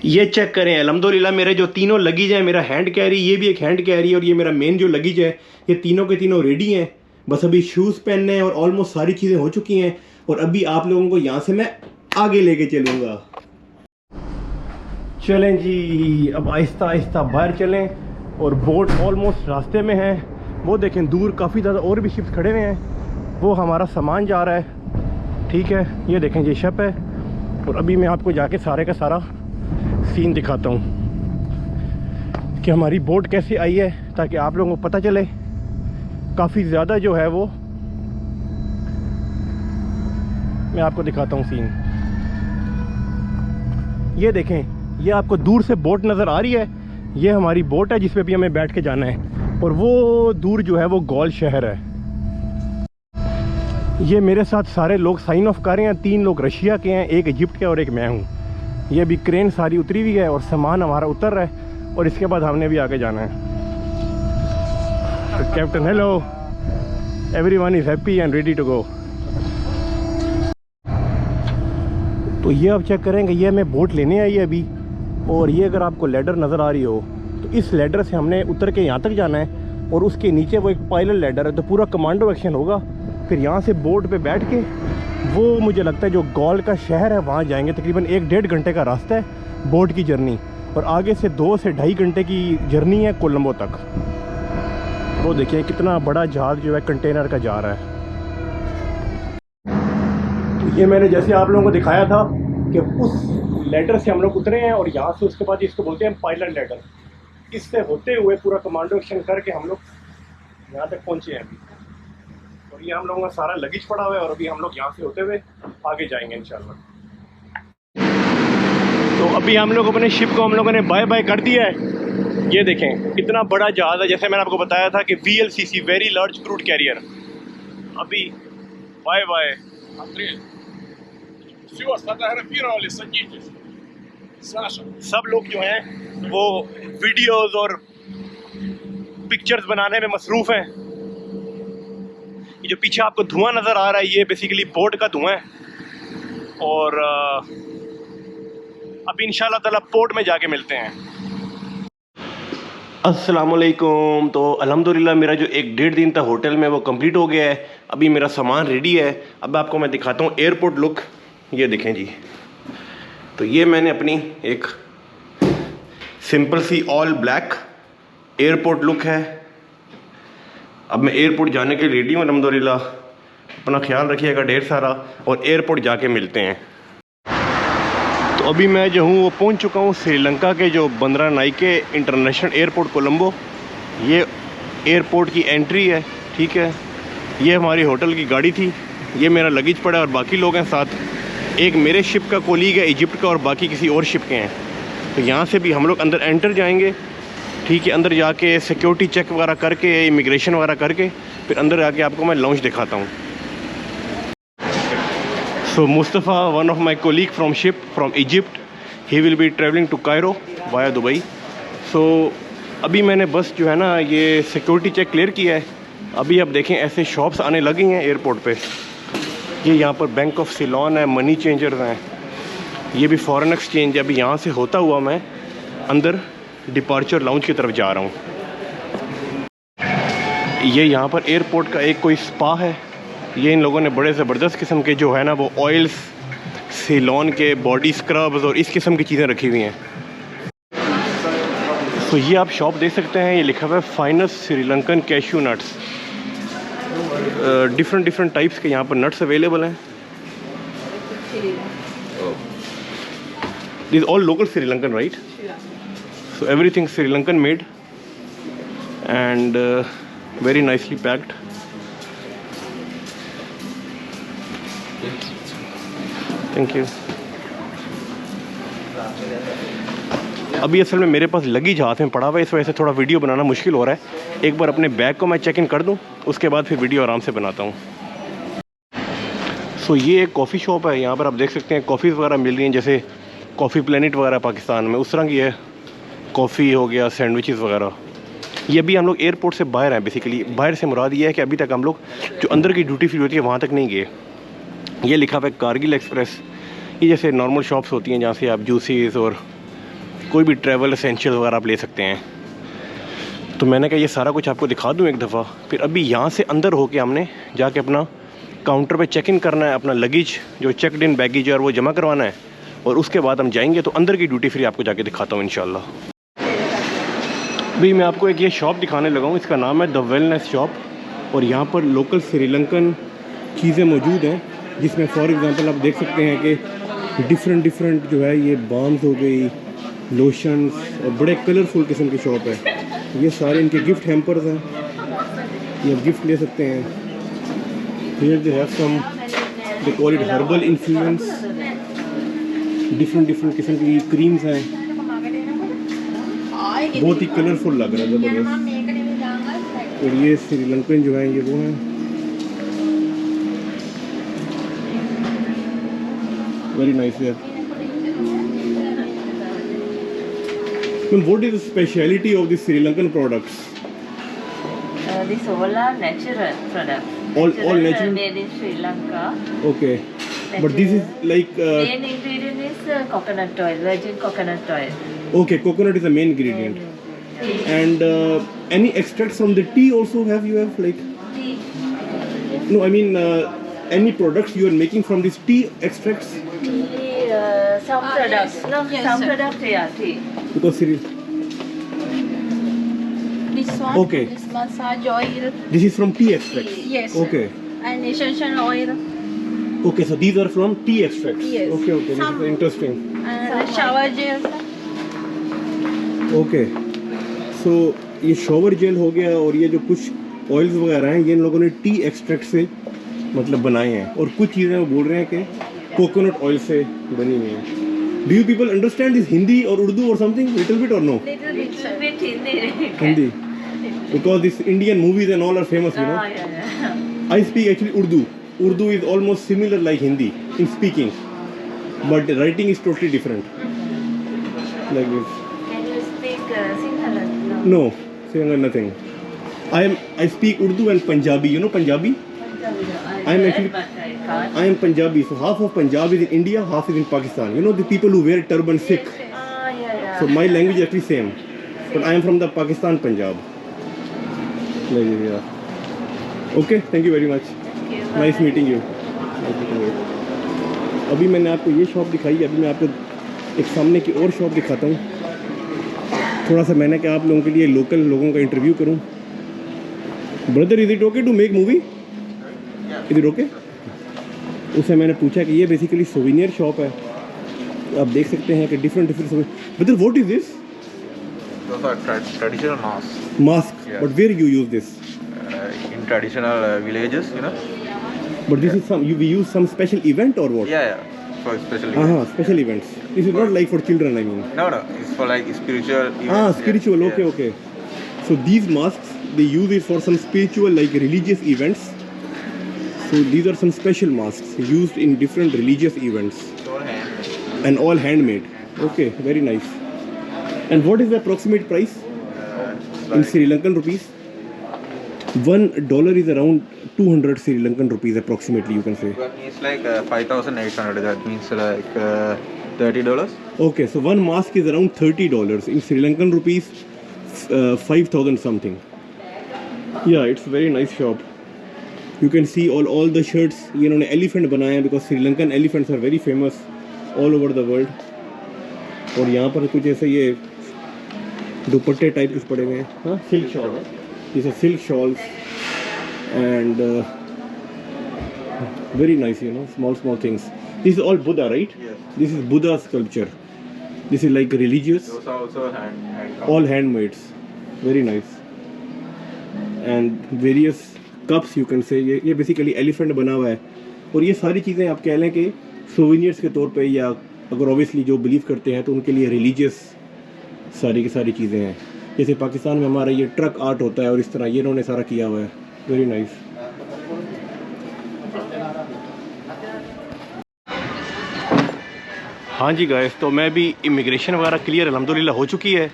ये चेक करें, अल्हम्दुलिल्लाह मेरे जो तीनों लगेज है, मेरा हैंड कैरी, ये भी एक हैंड कैरी और ये मेरा मेन जो लगेज है, ये तीनों के तीनों रेडी हैं। बस अभी शूज़ पहनने हैं और ऑलमोस्ट सारी चीज़ें हो चुकी हैं। और अभी आप लोगों को यहाँ से मैं आगे लेके चलूँगा। चलें जी, अब आहिस्ता आहिस्ता बाहर चलें और बोट ऑलमोस्ट रास्ते में है। वो देखें दूर काफ़ी ज़्यादा और भी शिप्स खड़े हुए हैं, वो हमारा सामान जा रहा है। ठीक है, ये देखें ये शिप है और अभी मैं आपको जाके सारे का सारा सीन दिखाता हूँ कि हमारी बोट कैसे आई है, ताकि आप लोगों को पता चले। काफ़ी ज़्यादा जो है वो मैं आपको दिखाता हूँ सीन। ये देखें, ये आपको दूर से बोट नज़र आ रही है, ये हमारी बोट है जिस पे भी हमें बैठ के जाना है। और वो दूर जो है वो गौल शहर है। ये मेरे साथ सारे लोग साइन ऑफ कर रहे हैं। 3 लोग रशिया के हैं, एक इजिप्ट के और एक मैं हूँ। ये अभी क्रेन सारी उतरी हुई है और सामान हमारा उतर रहा है और इसके बाद हमने भी आगे जाना है। Captain hello, everyone is happy and ready to go. तो ये आप चेक करेंगे, ये हमें बोट लेने आई है अभी। और ये अगर आपको लैडर नज़र आ रही हो तो इस लैडर से हमने उतर के यहाँ तक जाना है और उसके नीचे वो एक पायलट लैडर है। तो पूरा कमांडो एक्शन होगा। फिर यहाँ से बोट पे बैठ के वो मुझे लगता है जो गौल का शहर है वहाँ जाएंगे। तकरीबन 1-1.5 घंटे का रास्ता है बोट की जर्नी, और आगे से 2 से 2.5 घंटे की जर्नी है कोलंबो तक। वो देखिए कितना बड़ा जहाज़ जो है कंटेनर का जा रहा है। तो ये मैंने जैसे आप लोगों को दिखाया था कि उस लैडर से हम लोग उतरे हैं और यहाँ से उसके बाद इसको बोलते हैं पायलट लैडर। इससे होते हुए पूरा कमांडो एक्शन करके हम लोग यहाँ तक पहुँचे हैं अभी। और ये हम लोगों का सारा लगेज पड़ा हुआ है और अभी हम लोग यहाँ से होते हुए आगे जाएंगे इंशाल्लाह। तो अभी हम लोग अपने शिप को हम लोगों ने बाय बाय कर दिया है। ये देखें कितना बड़ा जहाज़ है, जैसे मैंने आपको बताया था कि VLCC very large crude carrier. अभी बाय बाय। सब लोग जो हैं वो वीडियोस और पिक्चर्स बनाने में मसरूफ़ हैं। ये जो पीछे आपको धुआं नज़र आ रहा है, ये बेसिकली बोट का धुआं है। और अभी इंशाल्लाह ताला पोर्ट में जाके मिलते हैं। अस्सलामुअलैकुम। तो अल्हम्दुलिल्लाह मेरा जो 1-1.5 दिन था होटल में वो कंप्लीट हो गया है। अभी मेरा सामान रेडी है। अब आपको मैं दिखाता हूँ एयरपोर्ट लुक। ये देखें जी, तो ये मैंने अपनी एक simple see all black airport look है। अब मैं एयरपोर्ट जाने के लिए रेडी हूँ अल्हम्दुलिल्लाह। अपना ख्याल रखिएगा ढेर सारा, और एयरपोर्ट जाके मिलते हैं। तो अभी मैं जो हूँ वो पहुँच चुका हूँ श्रीलंका के जो बंदरानाइके इंटरनेशनल एयरपोर्ट कोलंबो। ये एयरपोर्ट की एंट्री है। ठीक है, ये हमारी होटल की गाड़ी थी, ये मेरा लगेज पड़ा है और बाकी लोग हैं साथ। एक मेरे शिप का कोलीग है इजिप्ट का और बाकी किसी और शिप के हैं। तो यहाँ से भी हम लोग अंदर एंटर जाएंगे। ठीक है, अंदर जाके सिक्योरिटी चेक वगैरह करके, इमिग्रेशन वगैरह करके फिर अंदर जाके आपको मैं लॉन्च दिखाता हूँ। So Mustafa, one of my colleague from ship from Egypt, he will be travelling to Cairo via Dubai. So अभी मैंने बस जो है ना ये सिक्योरिटी चेक क्लियर किया है। अभी आप देखें ऐसे शॉप्स आने लगी हैं एयरपोर्ट पे। ये यहाँ पर बैंक ऑफ सिलोन है, मनी चेंजर्स हैं, ये भी फॉरेन एक्सचेंज है। अभी यहाँ से होता हुआ मैं अंदर डिपार्चर लाउंज की तरफ जा रहा हूँ। ये यहाँ पर एयरपोर्ट का एक कोई स्पा है। ये इन लोगों ने बड़े ज़बरदस्त किस्म के जो है ना वो ऑयल्स, सिलोन के बॉडी स्क्रब्स और इस किस्म की चीज़ें रखी हुई हैं। तो ये आप शॉप देख सकते हैं, ये लिखा हुआ है finest Sri Lankan cashew nuts. Different types के यहाँ पर नट्स अवेलेबल हैं। This all local Sri Lankan right? So everything Sri Lankan made and very nicely packed. Thank you. अभी असल में मेरे पास लगेज हाथ में पड़ा हुआ है, इस वजह से थोड़ा वीडियो बनाना मुश्किल हो रहा है। एक बार अपने बैग को मैं चेक इन कर दूं, उसके बाद फिर वीडियो आराम से बनाता हूं। सो ये एक कॉफ़ी शॉप है। यहाँ पर आप देख सकते हैं कॉफ़ीज़ वगैरह मिल रही हैं, जैसे कॉफ़ी प्लेनेट वगैरह पाकिस्तान में उस तरह की है। कॉफ़ी हो गया, सैंडविचेस वगैरह। ये अभी हम लोग एयरपोर्ट से बाहर हैं। बेसिकली बाहर से मुराद ये है कि अभी तक हम लोग जो अंदर की ड्यूटी फ्री होती है वहाँ तक नहीं गए। ये लिखा हुआ है कारगिल एक्सप्रेस। ये जैसे नॉर्मल शॉप्स होती हैं जहाँ से आप जूसेस और कोई भी ट्रैवल एसेंशियल वगैरह आप ले सकते हैं। तो मैंने कहा ये सारा कुछ आपको दिखा दूँ एक दफ़ा। फिर अभी यहाँ से अंदर होके हमने जाके अपना काउंटर पे चेक इन करना है, अपना लगेज जो चेकड इन बैगेज है और वो जमा करवाना है, और उसके बाद हम जाएंगे। तो अंदर की ड्यूटी फ्री आपको जाके दिखाता हूँ इंशाल्लाह। अभी मैं आपको एक ये शॉप दिखाने लगा हूँ, इसका नाम है द वेलनेस शॉप, और यहाँ पर लोकल श्रीलंकन चीज़ें मौजूद हैं, जिसमें फॉर एग्ज़ाम्पल आप देख सकते हैं कि डिफरेंट जो है ये बाम्स हो गई, लोशंस, और बड़े कलरफुल किस्म की शॉप है। ये सारे इनके गिफ्ट हैम्पर्स हैं, ये आप गिफ्ट ले सकते हैं। Here they have some, they call it herbal influence, different किस्म की क्रीम्स हैं, बहुत ही कलरफुल लग रहा है, ज़बरदस्त। और ये श्रीलंकन जो है ये वो हैं, वेरी नाइस यार। What is the speciality of the Sri Lankan products? These all are natural products. All natural? Made in Sri Lanka. Okay. But this is like... main ingredient is coconut oil, virgin coconut oil. Okay, coconut is the main ingredient. And any extracts from the tea also you have like... Tea. No, I mean any products you are making from this tea extracts? Tea, some products. Yes. No, Yes, some sir. products, yeah, tea. Because This one, Okay. this massage oil, this is from tea extracts? yes, Okay. and essential oil, Okay, so these are from tea extracts? Yes. Okay, this Some- is interesting. and shower gel. Okay, so ये shower jail हो गया, और ये जो कुछ oils वगैरह हैं ये इन लोगों ने टी एक्सट्रैक्ट से मतलब बनाए हैं, और कुछ चीज़ें वो बोल रहे हैं कि कोकोनट ऑयल से बनी हुई हैं। Do you people understand this Hindi और उर्दू और समथिंग लिटिल बिट और no? Little bit Hindi. Hindi, because this Indian movies and all are famous, you know. Ah, yeah. I speak actually Urdu. Urdu is almost similar like Hindi in speaking, but the writing is totally different. Like this. Can you speak Sinhala? No, Sinhala nothing. I speak Urdu and Punjabi. You know Punjabi? I am actually- But I can't. I am Punjabi. So half of Punjab is in India, half is in Pakistan. You know the people who wear turban Sikh. Ah, yeah. So my language is actually same, but I am from the Pakistan Punjab. Like this, yeah. Okay, thank you very much. Thank you. Nice Bye. Meeting you. अभी मैंने आपको ये shop दिखाई, अभी मैं आपको एक सामने की और शॉप दिखाता हूँ। थोड़ा सा मैंने कहा आप लोगों के लिए लोकल लोगों का इंटरव्यू करूँ। Brother, is it okay to make movie? Is it okay? उससे मैंने पूछा कि ये बेसिकली सोवेनियर शॉप है, आप देख सकते हैं कि different brother, what is this? Those are traditional masks. Mask, Yeah. But where you use this? In traditional villages, you know. But this is some we use some special event or what? Yeah. For special. हाँ, events. Special events. This is not like for children, I mean. No, it's for like spiritual. Events. Ah, spiritual. Yes. Okay, okay. So these masks, they use it for some spiritual, like religious events. So these are some special masks used in different religious events, It's all handmade. and all handmade. Okay, very nice. And what is the approximate price It's in like, Sri Lankan rupees? $1 is around 200 Sri Lankan rupees approximately, you can say. but it's like 5,800. That means like $30. Okay, so one mask is around $30 in Sri Lankan rupees, 5,000 something. Yeah, it's very nice shop. You can see all the shirts. ये इन्होंने elephant बनाए हैं because Sri Lankan elephants are very famous all over the world. और यहाँ पर कुछ ऐसे ये दुपट्टे टाइप कुछ पड़े हुए हैं, हाँ, सिल्क शॉल है, these are silk shawls and very nice, you know, small things. This is all Buddha, right? Yes. This is Buddha sculpture. This is like religious, Those are also hand. all handmade, very nice. And various cups, you can say. ये basically elephant बना हुआ है, और ये सारी चीज़ें आप कह लें कि souvenirs के तौर पे, या अगर obviously जो believe करते हैं तो उनके लिए religious सारी की सारी चीज़ें हैं। जैसे पाकिस्तान में हमारा ये ट्रक आर्ट होता है, और इस तरह ये इन्होंने सारा किया हुआ है, वेरी नाइस। हाँ जी गाइस, तो मैं भी इमिग्रेशन वगैरह क्लियर अल्हम्दुलिल्लाह हो चुकी है।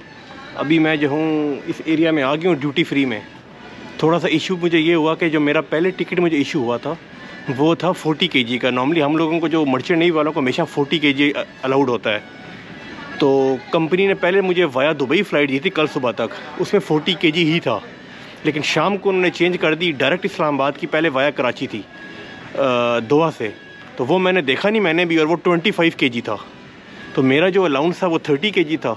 अभी मैं जो हूँ इस एरिया में आ गया हूँ ड्यूटी फ्री में। थोड़ा सा इशू मुझे ये हुआ कि जो मेरा पहले टिकट मुझे इशू हुआ था वो था 40 kg का। नॉर्मली हम लोगों को जो मर्चेंट नेवी वालों को हमेशा 40 kg अलाउड होता है, तो कंपनी ने पहले मुझे वाया दुबई फ़्लाइट दी थी कल सुबह तक, उसमें 40 kg ही था, लेकिन शाम को उन्होंने चेंज कर दी डायरेक्ट इस्लामाबाद की, पहले वाया कराची थी दोहा से, तो वो मैंने देखा नहीं मैंने भी, और वो 25 kg था। तो मेरा जो अलाउंस था वो 30 kg था।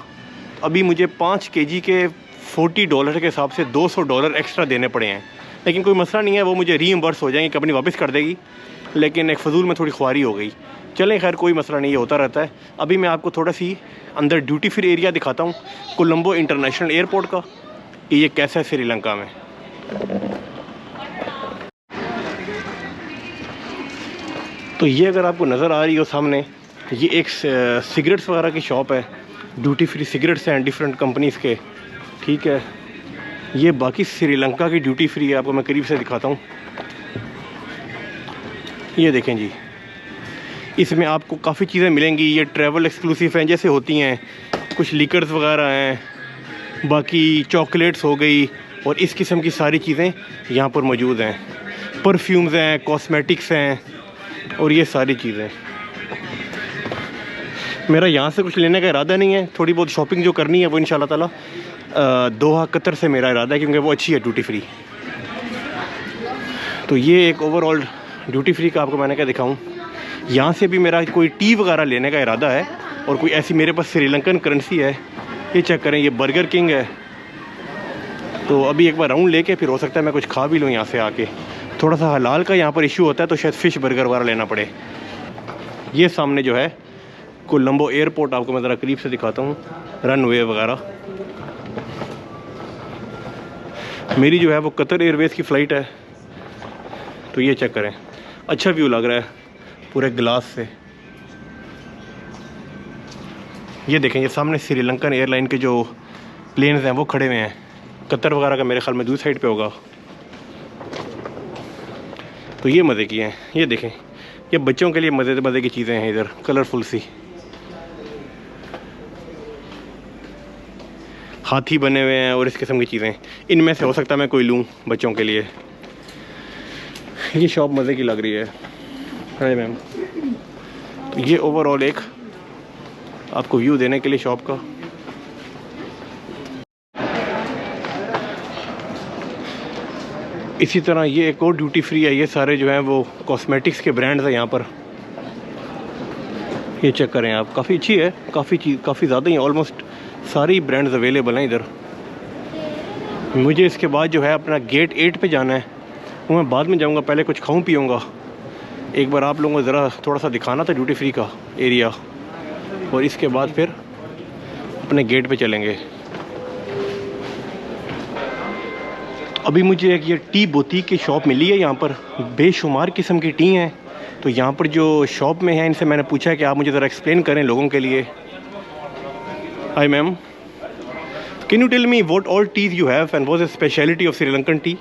अभी मुझे 5 kg के $40 के हिसाब से $200 एक्स्ट्रा देने पड़े हैं, लेकिन कोई मसला नहीं है, वो मुझे रीइम्बर्स हो जाएंगे, कंपनी वापस कर देगी, लेकिन एक फ़जूल में थोड़ी ख्वारी हो गई। चलें खैर, कोई मसला नहीं, ये होता रहता है। अभी मैं आपको थोड़ा सी अंदर ड्यूटी फ्री एरिया दिखाता हूँ कोलंबो इंटरनेशनल एयरपोर्ट का, कि ये कैसा है श्रीलंका में। तो ये अगर आपको नज़र आ रही हो सामने, ये एक सिगरेट्स वगैरह की शॉप है, ड्यूटी फ्री सिगरेट्स हैं डिफरेंट कंपनीज़ के, ठीक है। ये बाकी श्रीलंका की ड्यूटी फ्री है, आपको मैं करीब से दिखाता हूँ। ये देखें जी, इसमें आपको काफ़ी चीज़ें मिलेंगी, ये ट्रैवल एक्सक्लूसिव हैं जैसे होती हैं, कुछ लिकर्स वगैरह हैं, बाकी चॉकलेट्स हो गई, और इस किस्म की सारी चीज़ें यहाँ पर मौजूद हैं। परफ्यूम्स हैं, कॉस्मेटिक्स हैं, और ये सारी चीज़ें। मेरा यहाँ से कुछ लेने का इरादा नहीं है, थोड़ी बहुत शॉपिंग जो करनी है वो इंशाल्लाह ताला दोहा कतर से मेरा इरादा है, क्योंकि वो अच्छी है ड्यूटी फ्री। तो ये एक ओवरऑल ड्यूटी फ्री का आपको मैंने क्या दिखाऊं। यहाँ से भी मेरा कोई टी वगैरह लेने का इरादा है, और कोई ऐसी मेरे पास श्रीलंकन करेंसी है, ये चेक करें, ये बर्गर किंग है। तो अभी एक बार राउंड लेके फिर हो सकता है मैं कुछ खा भी लूँ यहाँ से आके। थोड़ा सा हलाल का यहाँ पर इशू होता है, तो शायद फ़िश बर्गर वगैरह लेना पड़े। ये सामने जो है कोलंबो एयरपोर्ट, आपको मैं ज़रा करीब से दिखाता हूँ, रनवे वगैरह। मेरी जो है वो कतर एयरवेज़ की फ़्लाइट है, तो ये चेक करें, अच्छा व्यू लग रहा है पूरे ग्लास से। ये देखें, ये सामने श्रीलंकन एयरलाइन के जो प्लेन्स हैं वो खड़े हुए हैं। कतर वगैरह का मेरे ख्याल में दूसरी साइड पे होगा। तो ये मज़े की हैं, ये देखें, ये बच्चों के लिए मज़े की चीज़ें हैं, इधर कलरफुल सी हाथी बने हुए हैं और इस किस्म की चीज़ें। इनमें से हो सकता है मैं कोई लूँ बच्चों के लिए। ये शॉप मज़े की लग रही है। Hi ma'am. तो ये ओवरऑल एक आपको व्यू देने के लिए शॉप का। इसी तरह ये एक और ड्यूटी फ्री है, ये सारे जो हैं वो कॉस्मेटिक्स के ब्रांड्स हैं यहाँ पर। ये चेक करें आप, काफ़ी अच्छी है, काफ़ी ज़्यादा ही, ऑलमोस्ट सारी ब्रांड्स अवेलेबल हैं इधर। मुझे इसके बाद जो है अपना गेट 8 पे जाना है, वो मैं बाद में जाऊंगा, पहले कुछ खाऊं पीऊँगा। एक बार आप लोगों को ज़रा थोड़ा सा दिखाना था ड्यूटी फ्री का एरिया, और इसके बाद फिर अपने गेट पे चलेंगे। तो अभी मुझे एक ये टी बुटीक की शॉप मिली है, यहाँ पर बेशुमार किस्म की टी हैं। तो यहाँ पर जो शॉप में है, इनसे मैंने पूछा कि आप मुझे ज़रा एक्सप्लेन करें लोगों के लिए। Hi ma'am, can you tell me what all teas you have and what is speciality of Sri Lankan tea?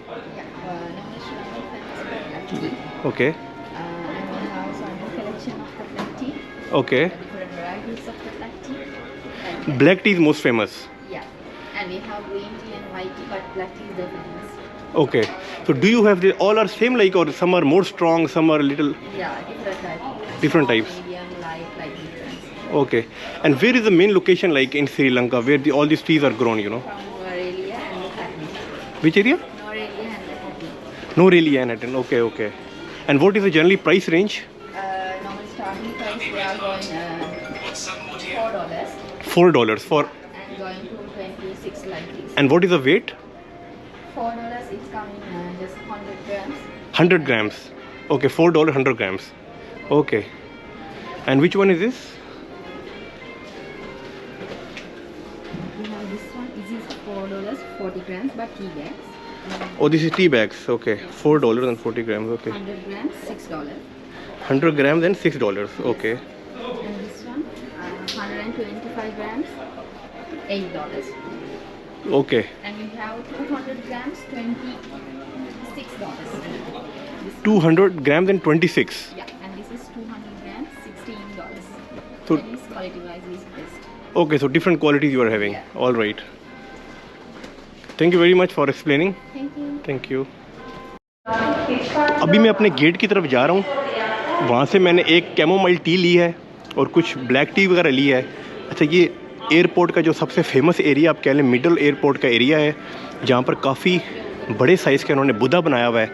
Okay. And we have also a collection of the black tea. Okay. Different varieties of the black tea. Black tea is most famous. Yeah. And we have green tea and white tea, but black tea is the famous. Okay. So do you have all are same like, or some are more strong, some are little Yeah, different types. different types? Medium, light, like different. Okay. And where is the main location like in Sri Lanka where all these teas are grown, you know? From Norelia and the Hatton. Which area? Norelia and the Hatton. Norelia and Hatton. Okay, okay. And what is the generally price range? Normal starting price they are going $4 $4 for. and going to 26 like this. And what is the weight? $4 is coming just 100 grams. 100 grams. Okay, $4 100 grams. Okay. And which one is this? We have this one. This is $4 40 grams, but tea bags. Oh, this is tea bags. Okay, $4 and 40 grams. Okay. 100 grams, $6. 100 grams and $6. Okay. And this one, 125 grams, $8. Okay. And we have 200 grams, $26. 200 grams and 26. Yeah, and this is 200 grams, $16. So- Chinese quality-wise is best. Okay, so different qualities you are having. Yeah. All right. Thank you very much for explaining. Thank you. Thank you. अभी मैं अपने gate की तरफ जा रहा हूँ। वहाँ से मैंने एक कैमोमाइल टी ली है और कुछ ब्लैक टी वगैरह ली है। अच्छा, ये एयरपोर्ट का जो सबसे फेमस एरिया आप कह लें, मिडल एयरपोर्ट का एरिया है, जहाँ पर काफ़ी बड़े साइज़ का इन्होंने बुद्धा बनाया हुआ है।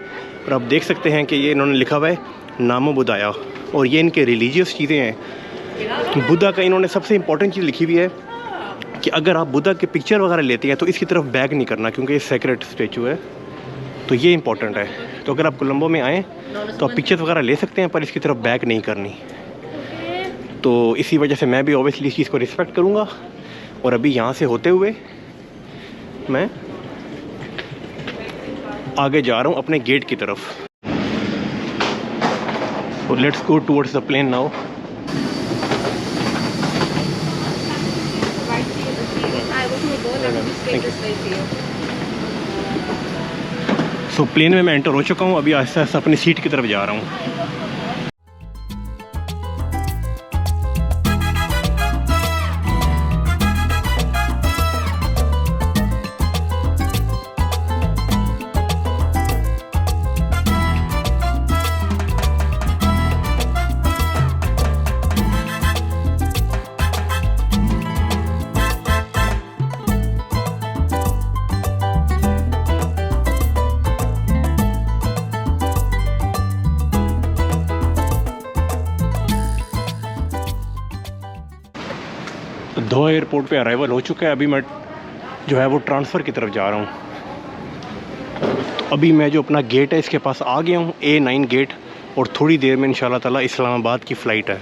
और आप देख सकते हैं कि ये इन्होंने लिखा हुआ है नामो बुद्धाया, और ये इनके रिलीजियस चीज़ें हैं। बुद्धा का इन्होंने सबसे इंपॉर्टेंट चीज़ लिखी हुई है कि अगर आप बुद्धा के पिक्चर वगैरह लेते हैं तो इसकी तरफ बैक नहीं करना, क्योंकि ये सेक्रेट स्टैचू है, तो ये इंपॉर्टेंट है। तो अगर आप कोलंबो में आएँ तो आप पिक्चर्स वगैरह ले सकते हैं, पर इसकी तरफ बैक नहीं करनी। तो इसी वजह से मैं भी ऑब्वियसली इस चीज़ को रिस्पेक्ट करूँगा। और अभी यहाँ से होते हुए मैं आगे जा रहा हूँ अपने गेट की तरफ। तो let's go towards the plane now. So plane में मैं एंटर हो चुका हूँ, अभी आहिस्ता आहिस्ता अपनी सीट की तरफ जा रहा हूँ। दोहा एयरपोर्ट पे अराइवल हो चुका है। अभी मैं जो है वो ट्रांसफ़र की तरफ जा रहा हूँ। तो अभी मैं जो अपना गेट है इसके पास आ गया हूँ, A9 गेट, और थोड़ी देर में इंशाल्लाह ताला इस्लामाबाद की फ़्लाइट है।